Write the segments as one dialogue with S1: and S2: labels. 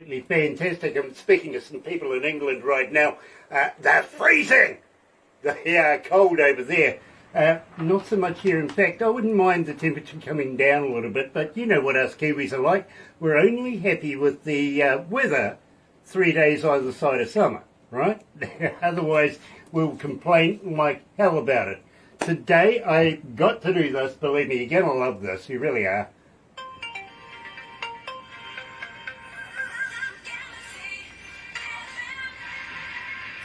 S1: Fantastic. I'm speaking to some people in England right now. They're freezing. They are cold over there. Not so much here. In fact, I wouldn't mind the temperature coming down a little bit, but you know what us Kiwis are like. We're only happy with the weather 3 days either side of summer, right? Otherwise, we'll complain like hell about it. Today, I got to do this. Believe me, you're going to love this. You really are.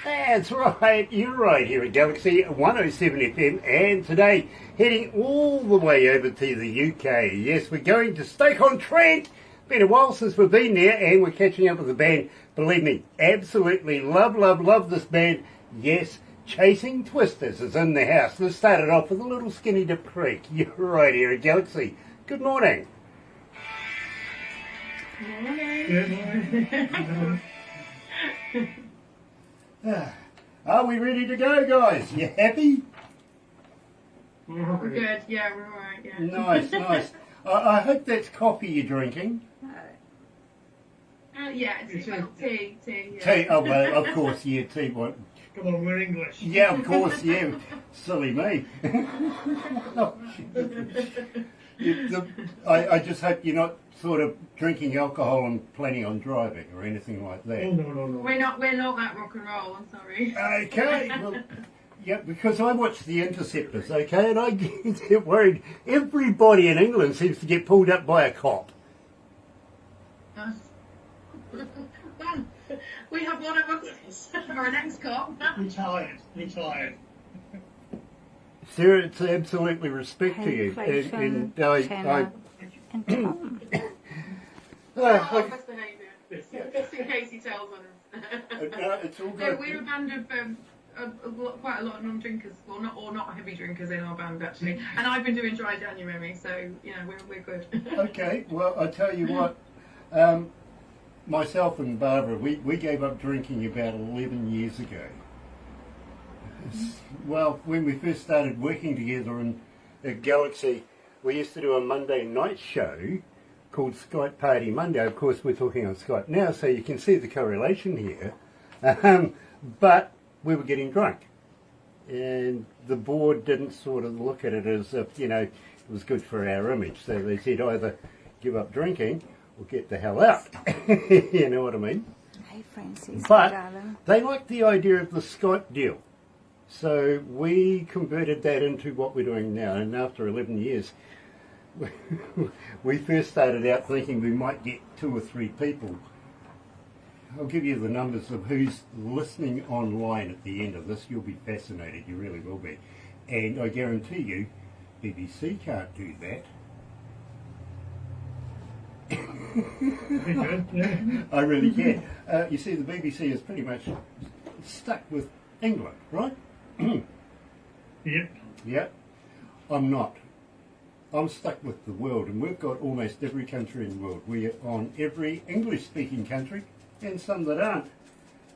S1: That's right, you're right here at Galaxy 107fm, and today heading all the way over to the UK. Yes, we're going to Stoke-on-Trent. Been a while since we've been there, and we're catching up with the band. Believe me, absolutely love this band. Yes, Chasing Twisters is in the house. Let's start it off with a little Skinny Dip Creek. You're right here at Galaxy. Good morning.
S2: Good morning.
S1: Are we ready to go, guys? You happy?
S2: We're good. Yeah, we're alright. Yeah.
S1: Nice. I hope that's coffee you're drinking.
S2: Yeah, it's tea. Yeah.
S1: Tea. Oh, well, of course, yeah, tea. What?
S3: Come on, we're English.
S1: Yeah, of course, yeah. Silly me. I just hope you're not sort of drinking alcohol and planning on driving or anything like that.
S3: Oh, no.
S2: We're not that rock and roll. I'm sorry.
S1: Okay, well, yeah, because I watch The Interceptors, okay, and I get worried. Everybody in England seems to get pulled up by a cop.
S2: We have one of us, or an ex-cop.
S3: Retired.
S1: Sarah, it's absolutely respect to you.
S4: And Tom.
S2: Best behaviour. Just in case he tells on us.
S1: It's all
S2: No,
S1: good.
S2: we're a band of quite a lot of non-drinkers, or not heavy drinkers in our band actually. And I've been doing dry January, so you know we're good.
S1: Okay, well, I tell you what, myself and Barbara, we gave up drinking about 11 years ago. Well, when we first started working together at Galaxy, we used to do a Monday night show called Skype Party Monday. Of course, we're talking on Skype now, so you can see the correlation here. But we were getting drunk. And the board didn't sort of look at it as if, you know, it was good for our image. So they said either give up drinking or get the hell out. You know what I mean?
S4: Hey, Francis.
S1: But
S4: darling.
S1: they liked the idea of the Skype deal. So we converted that into what we're doing now. And after 11 years, we first started out thinking we might get 2 or 3 people. I'll give you the numbers of who's listening online at the end of this. You'll be fascinated. You really will be. And I guarantee you, BBC can't do that.
S3: Very good, yeah.
S1: I really can. You see, the BBC is pretty much stuck with England, right?
S3: Yep.
S1: Yeah. I'm not. I'm stuck with the world, and we've got almost every country in the world. We're on every English-speaking country, and some that aren't.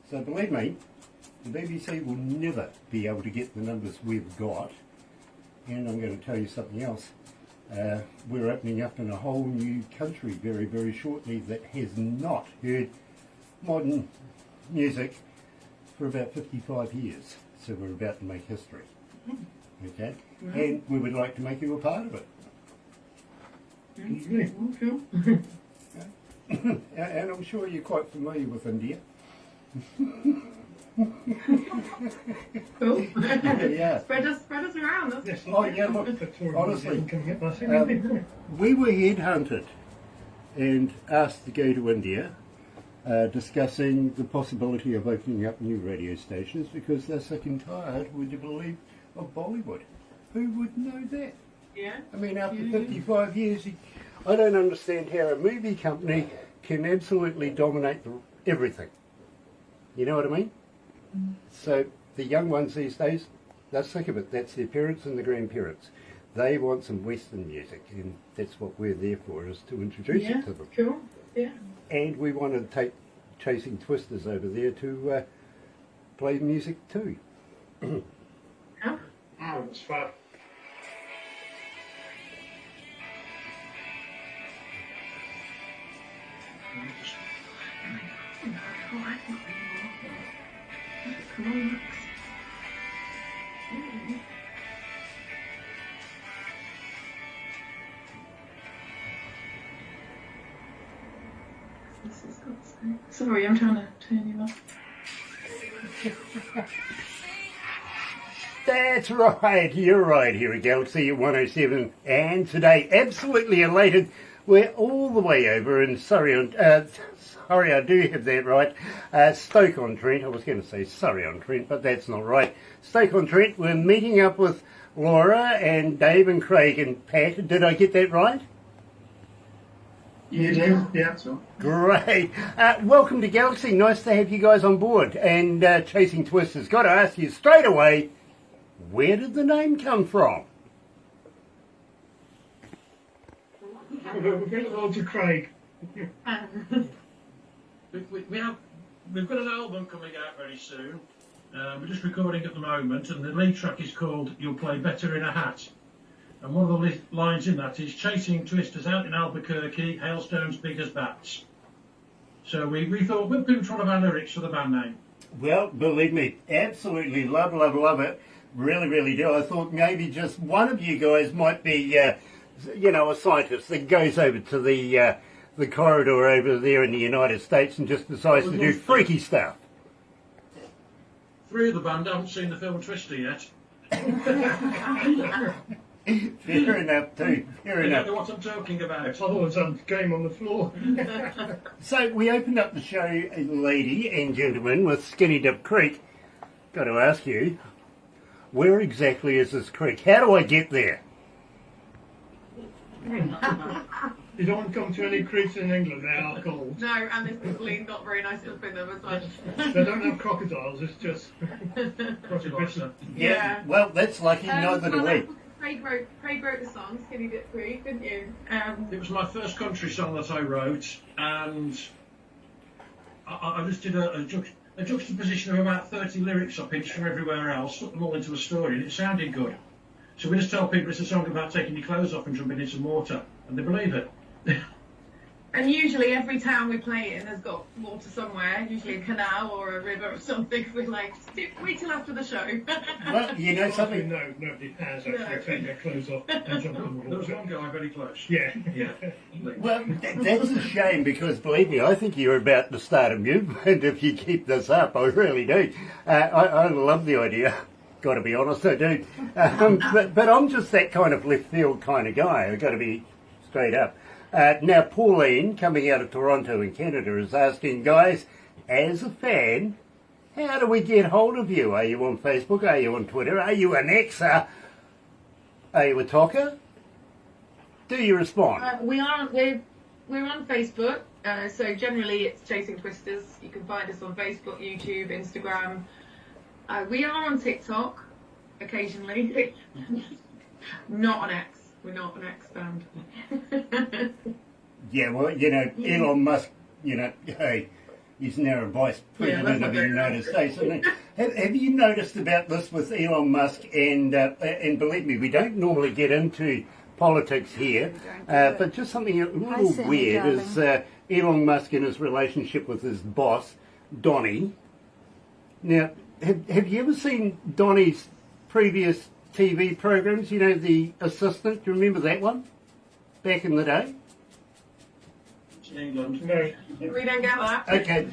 S1: So believe me, the BBC will never be able to get the numbers we've got. And I'm going to tell you something else. We're opening up in a whole new country very, very shortly that has not heard modern music for about 55 years. So we're about to make history. Okay? And we would like to make you a part of it. And I'm sure you're quite familiar with India.
S2: Cool.
S1: Yeah.
S2: Spread us around. That's
S3: Yes.
S1: Oh, yeah, look,
S3: Victoria
S1: honestly,
S3: can get us
S1: we were headhunted and asked to go to India, discussing the possibility of opening up new radio stations because they're sick and tired, would you believe, of Bollywood. Who would know that?
S2: Yeah.
S1: I mean, after 55 years, I don't understand how a movie company can absolutely dominate everything. You know what I mean? So the young ones these days, they're sick of it. That's their parents and the grandparents. They want some Western music, and that's what we're there for, is to introduce it to them.
S2: Cool. Yeah.
S1: And we want to take Chasing Twisters over there to play music too.
S2: Huh?
S3: Oh, it's fun.
S2: Come on, Max. Ooh. This has got so... Sorry, I'm trying to turn you off.
S1: That's right, you're right here at Galaxy 107, and today, absolutely elated, we're all the way over in sorry, I do have that right, Stoke-on-Trent. I was going to say Surrey-on-Trent, but that's not right. Stoke-on-Trent, we're meeting up with Laura and Dave and Craig and Pat. Did I get that right?
S3: You do? Yeah, that's right.
S1: Great. Welcome to Galaxy. Nice to have you guys on board. And Chasing Twisters, got to ask you straight away, where did the name come from?
S3: We'll get it all to Craig.
S4: We've got an album coming out very soon. We're just recording at the moment, and the lead track is called "You'll Play Better in a Hat." And one of the lines in that is "Chasing Twisters out in Albuquerque, hailstones big as bats." So we thought we'd put one of our lyrics for the band name.
S1: Well, believe me, absolutely love it. Really, really do. I thought maybe just one of you guys might be, a scientist that goes over to the corridor over there in the United States and just decides to do freaky stuff.
S4: Three of the band haven't seen the film Twister yet.
S1: Fair enough, too. Fair
S4: They
S1: enough.
S4: don't know what I'm talking about.
S3: Otherwise, I'm game on the floor.
S1: So we opened up the show, lady and gentlemen, with Skinny Dip Creek. Got to ask you, where exactly is this creek? How do I get there?
S3: You don't want to come to any creeks in England, they are cold.
S2: No, and there's probably not very nice stuff in them as well.
S3: They don't have crocodiles, it's just...
S2: Yeah.
S1: Well, that's lucky, neither do we.
S2: Craig wrote the song, Skinny Dip Creek, didn't you?
S4: It was my first country song that I wrote, and I just did a juxtaposition of about 30 lyrics I pinched from everywhere else, put them all into a story, and it sounded good. So we just tell people it's a song about taking your clothes off and jumping in some water, and they believe it.
S2: And usually every town we play in has got water somewhere, usually a canal or a river or something. We're like, wait till after the show.
S1: Well, you know something?
S3: No, nobody has actually taken their clothes off and jumped in the
S4: There was
S3: water.
S4: one guy very close.
S3: Yeah.
S4: Yeah.
S1: Well, that's a shame because, believe me, I think you're about to start a movement if you keep this up. I really do. I love the idea. Got to be honest, I do. But I'm just that kind of left field kind of guy. I've got to be straight up. Now, Pauline, coming out of Toronto in Canada, is asking, guys, as a fan, how do we get hold of you? Are you on Facebook? Are you on Twitter? Are you an Xer? Are you a talker? Do you respond?
S2: We're on Facebook, so generally it's Chasing Twisters. You can find us on Facebook, YouTube, Instagram. We are on TikTok occasionally. Not on X. We're not an X band.
S1: Yeah, well, Elon Musk, hey, he's now vice president of the United States. Isn't he? Have you noticed about this with Elon Musk? And believe me, we don't normally get into politics here, but just something a little weird is Elon Musk and his relationship with his boss, Donnie. Now, have you ever seen Donnie's previous TV programs? You know, The Assistant, do you remember that one? Back in the day?
S4: In England.
S3: No.
S2: We don't get that.
S1: Okay,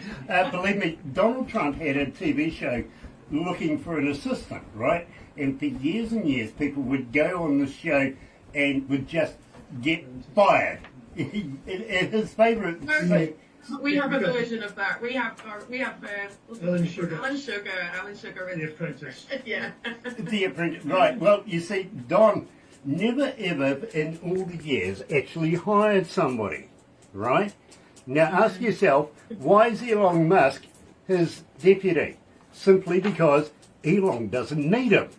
S1: believe me, Donald Trump had a TV show looking for an assistant, right? And for years and years, people would go on the show and would just get fired. His favourite...
S2: We have a version of that. We have
S3: Alan Sugar.
S2: Alan Sugar is
S3: The Apprentice.
S2: yeah.
S1: The Apprentice, right. Well, you see, Don never ever in all the years actually hired somebody, right? Now ask yourself, why is Elon Musk his deputy? Simply because Elon doesn't need him.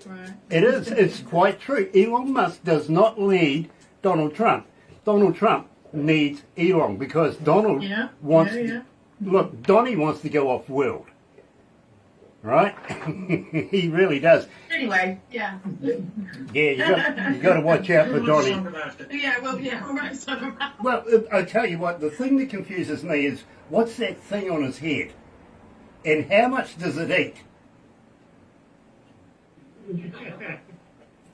S2: Right.
S1: It's quite true. Elon Musk does not need Donald Trump. Donald Trump needs Elon because Donald wants... Look, Donnie wants to go off world. Right? He really does.
S2: Anyway, yeah.
S1: Yeah, you got to watch out for Donnie.
S2: Yeah, well, yeah, all right, so
S1: Well, I tell you what, the thing that confuses me is, what's that thing on his head? And how much does it eat?
S4: I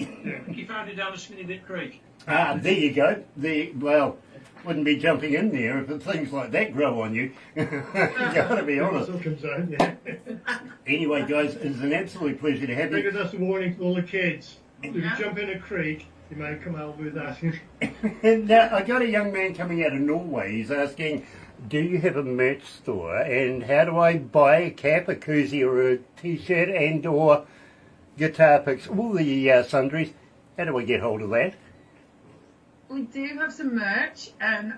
S4: think he found it down the Skinny Dip Creek.
S1: Ah, there you go. Well, wouldn't be jumping in there if things like that grow on you. Gotta be honest.
S3: Yeah.
S1: Anyway, guys, it's an absolute pleasure to have
S3: Because
S1: you.
S3: that's a warning to all the kids. If you
S2: Yeah.
S3: jump in a creek, you may come out with that.
S1: And I got a young man coming out of Norway. He's asking, do you have a merch store? And how do I buy a cap, a koozie, or a t-shirt, and or guitar picks, all the sundries? How do I get hold of that?
S2: We do have some merch.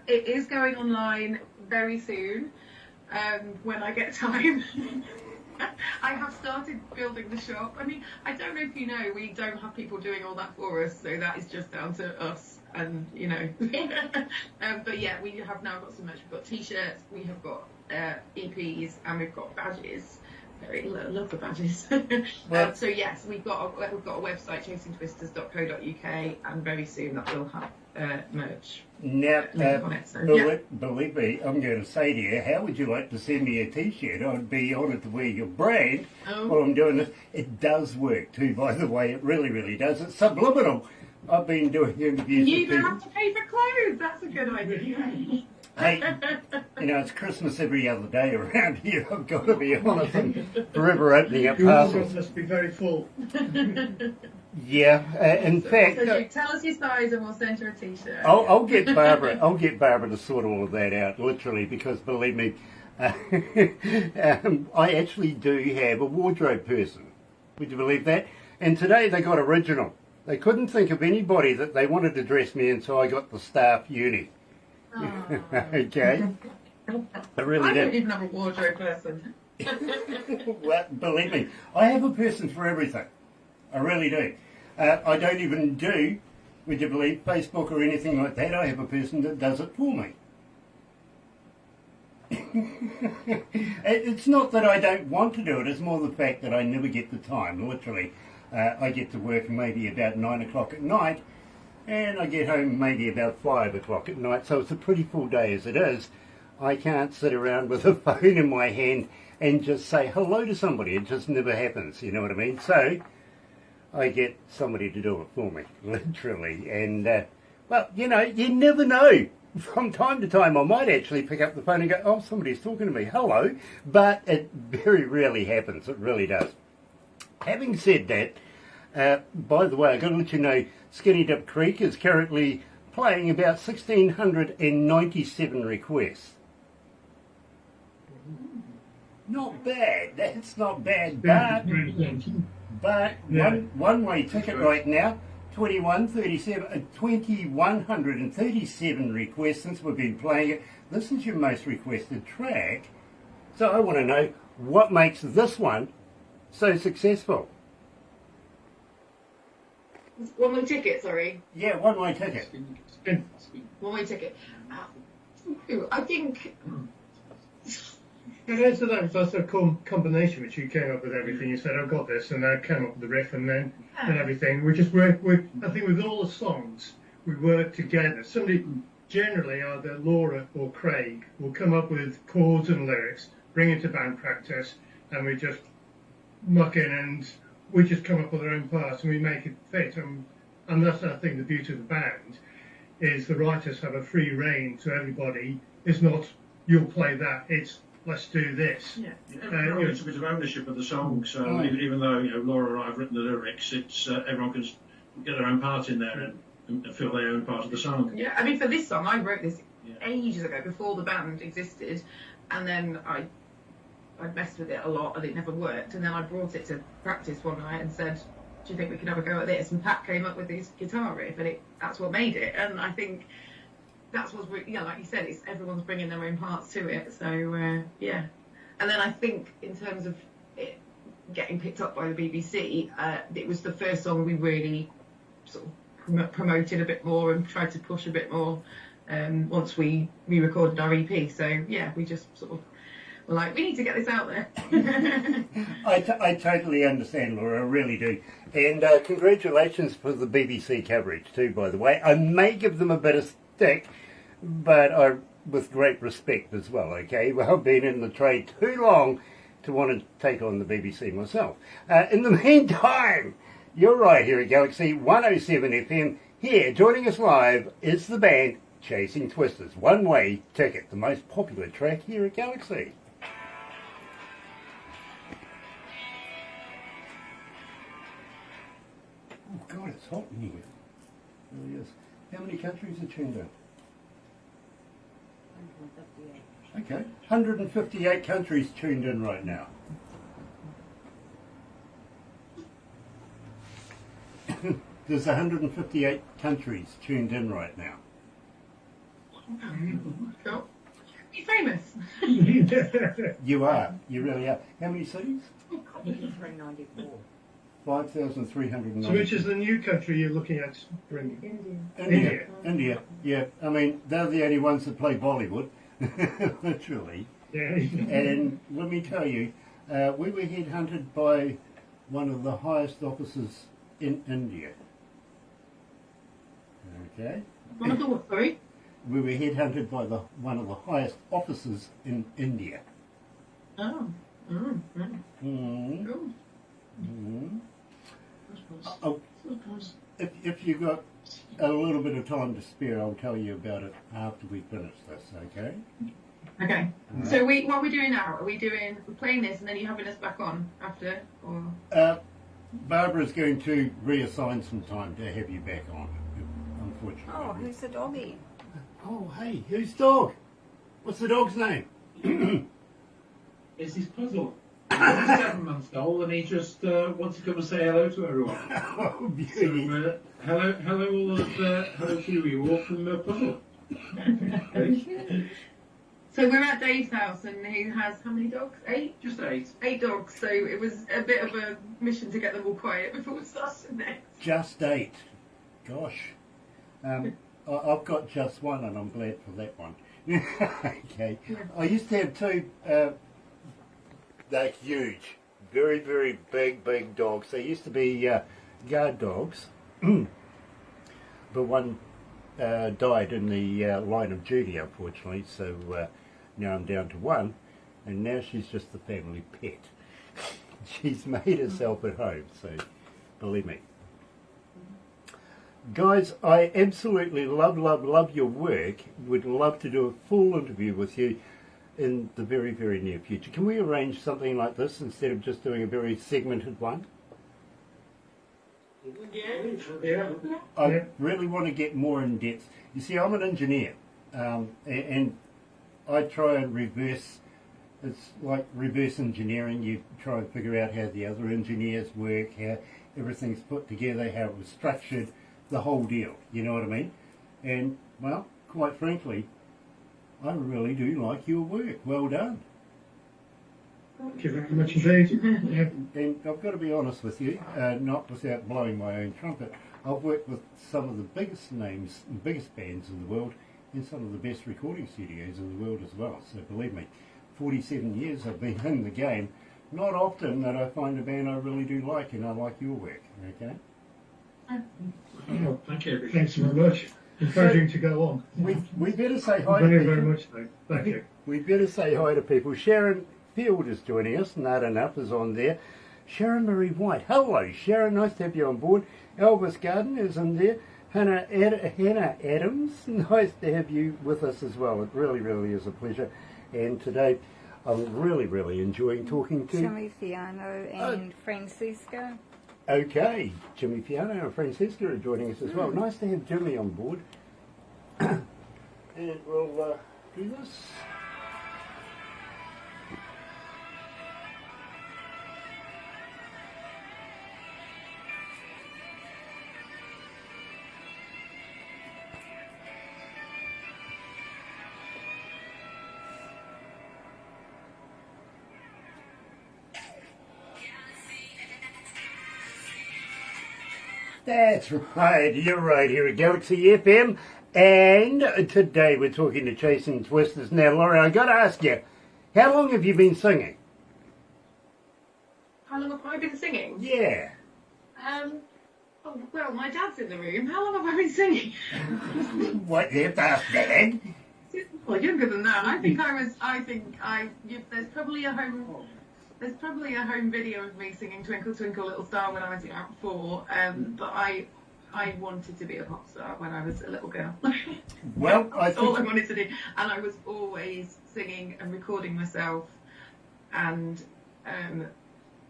S2: It is going online very soon when I get time. I have started building the shop. I mean, I don't know if you know, we don't have people doing all that for us, so that is just down to us. And you know, but yeah, we have now got some merch. We've got t-shirts, we have got EPs, and we've got badges. Very love the badges.
S1: Well-
S2: So yes, we've got a website, chasingtwisters.co.uk, and very soon that will have merch.
S1: Now,
S2: Link on it, so, yeah.
S1: believe me, I'm going to say to you, how would you like to send me a t-shirt? I'd be honoured to wear your brand
S2: Oh.
S1: while I'm doing this. It does work too, by the way. It really, really does. It's subliminal. I've been doing interviews
S2: You
S1: with
S2: don't
S1: people.
S2: have to pay for clothes. That's a good idea.
S1: Hey, you know, it's Christmas every other day around here. I've got to be honest. I'm forever opening up
S3: Your wardrobe
S1: parcels.
S3: must be very full.
S1: Yeah, in fact,
S2: So you tell us your size and we'll send you a t-shirt.
S1: I'll get Barbara. I'll get Barbara to sort all of that out, literally, because believe me, I actually do have a wardrobe person. Would you believe that? And today they got original. They couldn't think of anybody that they wanted to dress me in, so I got the staff uni. Okay, I really
S2: I don't
S1: did.
S2: even have a wardrobe person.
S1: Well, believe me, I have a person for everything. I really do. I don't even do, would you believe, Facebook or anything like that. I have a person that does it for me. It's not that I don't want to do it, it's more the fact that I never get the time, literally. I get to work maybe about 9 o'clock at night, and I get home maybe about 5 o'clock at night, so it's a pretty full day as it is. I can't sit around with a phone in my hand and just say hello to somebody. It just never happens, you know what I mean? So I get somebody to do it for me, literally. And, well, you know, you never know. From time to time I might actually pick up the phone and go, oh, somebody's talking to me, hello. But it very rarely happens, it really does. Having said that, by the way, I've got to let you know, Skinny Dip Creek is currently playing about 1,697 requests. Not bad, that's not bad, but
S3: Yeah.
S1: one-way ticket right now, 2,137 requests since we've been playing it. This is your most requested track. So I want to know what makes this one so successful.
S2: One-way ticket, sorry.
S1: Yeah, one-way ticket.
S2: One-way ticket. I think...
S3: And answer that, that's a combination which you came up with everything. You said, I've got this, and I came up with the riff and then and everything. We just work with, I think with all the songs, we work together. Somebody, generally either Laura or Craig, will come up with chords and lyrics, bring it to band practice, and we just muck in and we just come up with our own parts and we make it fit. And that's, I think, the beauty of the band, is the writers have a free rein to everybody. It's not, you'll play that, it's let's do this.
S2: Yeah.
S4: Everyone gets a bit of ownership of the song, so even though Laura or I've written the lyrics, it's everyone can get their own part in there and feel their own part of the song.
S2: Yeah, I mean, for this song, I wrote this ages ago, before the band existed, and then I messed with it a lot and it never worked, and then I brought it to practice one night and said, do you think we could have a go at this? And Pat came up with this guitar riff, and that's what made it. And I think that's what's, like you said, it's everyone's bringing their own parts to it. So yeah, and then I think in terms of it getting picked up by the BBC, it was the first song we really sort of promoted a bit more and tried to push a bit more once we recorded our EP. So yeah, we just sort of were like, we need to get this out there.
S1: I totally understand, Laura, I really do. And congratulations for the BBC coverage too, by the way. I may give them a bit of stick, but with great respect as well, okay? Well, I've been in the trade too long to want to take on the BBC myself. In the meantime, you're right here at Galaxy 107 FM. Here, joining us live is the band Chasing Twisters. One Way Ticket, the most popular track here at Galaxy. Oh God, it's hot in here. It really is. How many countries are tuned in?
S5: 158.
S1: Okay, 158 countries tuned in right now. There's 158 countries tuned in right now.
S2: Cool. You're famous.
S1: You are, you really are. How many cities?
S5: 394.
S1: 5,390.
S3: So which is the new country you're looking at bringing?
S1: India. India, yeah. I mean, they're the only ones that play Bollywood, literally.
S3: Yeah.
S1: And let me tell you, we were headhunted by one of the highest officers in India. Okay?
S2: One of the what, sorry?
S1: We were headhunted by one of the highest officers in India.
S2: Oh. Mm.
S1: Mm.
S2: Cool.
S1: Mm. Oh, if you've got a little bit of time to spare, I'll tell you about it after we finish this, okay?
S2: Okay. So what are we doing now? We're playing this and then you're having us back on after? Or?
S1: Barbara's going to reassign some time to have you back on, unfortunately.
S5: Oh, who's the doggy?
S1: Oh, hey, whose dog? What's the dog's name?
S6: It's his puzzle. He's 7 months old and he just wants to come and say hello to everyone.
S1: Oh, beauty.
S6: So, hello all of hello Kiwi, all from Puzzle.
S2: So we're at Dave's house and he has how many dogs? 8?
S6: Just 8.
S2: 8 dogs. So it was a bit of a mission to get them all quiet before we started next.
S1: Just 8. Gosh. I've got just one and I'm glad for that one. Okay.
S2: Yeah.
S1: I used to have 2, they're huge. Very, very big dogs. They used to be guard dogs. But one died in the line of duty, unfortunately, so now I'm down to 1, and now she's just the family pet. She's made herself at home, so believe me. Guys, I absolutely love your work. Would love to do a full interview with you in the very, very near future. Can we arrange something like this instead of just doing a very segmented one?
S6: Yeah.
S1: I really want to get more in depth. You see, I'm an engineer, and I try and reverse. It's like reverse engineering. You try and figure out how the other engineers work, how everything's put together, how it was structured, the whole deal. You know what I mean? And well, quite frankly, I really do like your work. Well done.
S3: Thank you very much indeed. Yeah.
S1: And I've got to be honest with you, not without blowing my own trumpet, I've worked with some of the biggest names and biggest bands in the world and some of the best recording studios in the world as well. So believe me, 47 years I've been in the game. Not often that I find a band I really do like, and I like your work, okay?
S6: Oh, thank you.
S3: Thanks very much. Encouraging to go on.
S1: We better say hi to
S3: Very,
S1: people.
S3: very much so. Thank you.
S1: We better say hi to people. Sharon Field is joining us. Not Enough is on there. Sharon Marie White. Hello, Sharon. Nice to have you on board. Elvis Garden is in there. Hannah Adams. Nice to have you with us as well. It really, really is a pleasure. And today, I'm really, really enjoying talking to...
S5: Jimmy Fiano and Francisco.
S1: Okay, Jimmy Fiano and Francisca are joining us as well. Nice to have Jimmy on board. And we'll do this. That's right, you're right here at Galaxy FM, and today we're talking to Chasing Twisters. Now, Laurie, I got to ask you, how long have you been singing?
S2: How long have I been singing?
S1: Yeah.
S2: Oh, well, my dad's in the room. How long have I been singing?
S1: What, you have to ask Dad?
S2: Well, younger than that. There's probably a home There's probably a home video of me singing Twinkle Twinkle Little Star when I was about 4, but I wanted to be a pop star when I was a little girl.
S1: Well,
S2: That's all I wanted to do. And I was always singing and recording myself and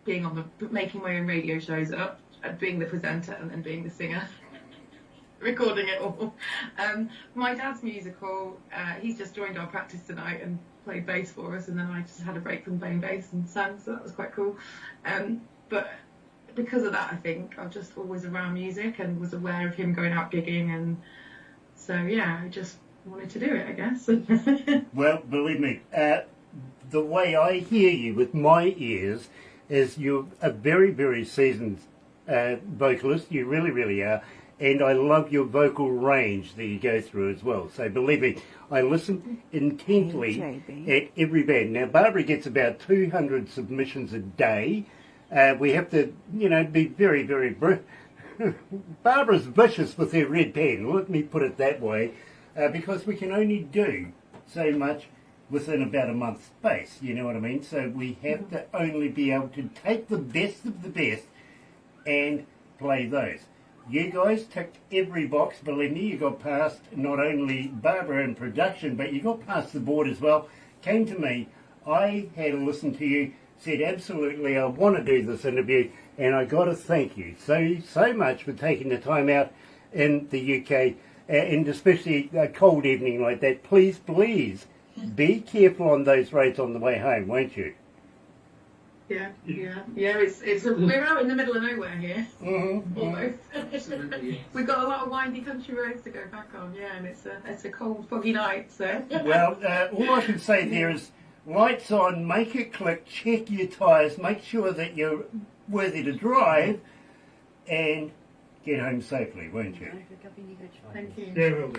S2: being on making my own radio shows up, and being the presenter and then being the singer. Recording it all. My dad's musical. He's just joined our practice tonight and played bass for us, and then I just had a break from playing bass and sang, so that was quite cool. But because of that, I think I was just always around music and was aware of him going out gigging, and so yeah, I just wanted to do it, I guess.
S1: Well, believe me, the way I hear you with my ears is you're a very, very seasoned vocalist. You really, really are. And I love your vocal range that you go through as well. So believe me, I listen intently at every band. Now, Barbara gets about 200 submissions a day. We have to, be very, very... Barbara's vicious with her red pen, let me put it that way, because we can only do so much within about a month's space, you know what I mean? So we have to only be able to take the best of the best and play those. You guys ticked every box, believe me. You got past not only Barbara in production, but you got past the board as well. Came to me, I had a listen to you, said absolutely I want to do this interview, and I got to thank you so much for taking the time out in the UK, and especially a cold evening like that. Please be careful on those roads on the way home, won't you?
S2: Yeah. We're out in the middle of nowhere here, almost. We've got a lot of windy country roads to go back on, and it's a cold, foggy night. So. Well,
S1: all I can say there is lights on, make it click, check your tyres, make sure that you're worthy to drive, and get home safely, won't you?
S2: Thank you.
S3: Yeah, will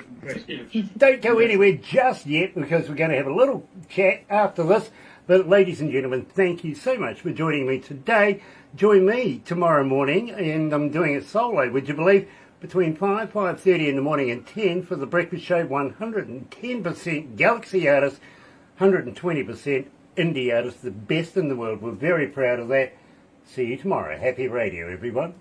S3: do.
S1: Don't go anywhere just yet, because we're going to have a little chat after this. But ladies and gentlemen, thank you so much for joining me today. Join me tomorrow morning, and I'm doing it solo, would you believe, between 5:30 in the morning and 10 for the breakfast show. 110% Galaxy artists, 120% indie artists, the best in the world. We're very proud of that. See you tomorrow. Happy radio, everyone.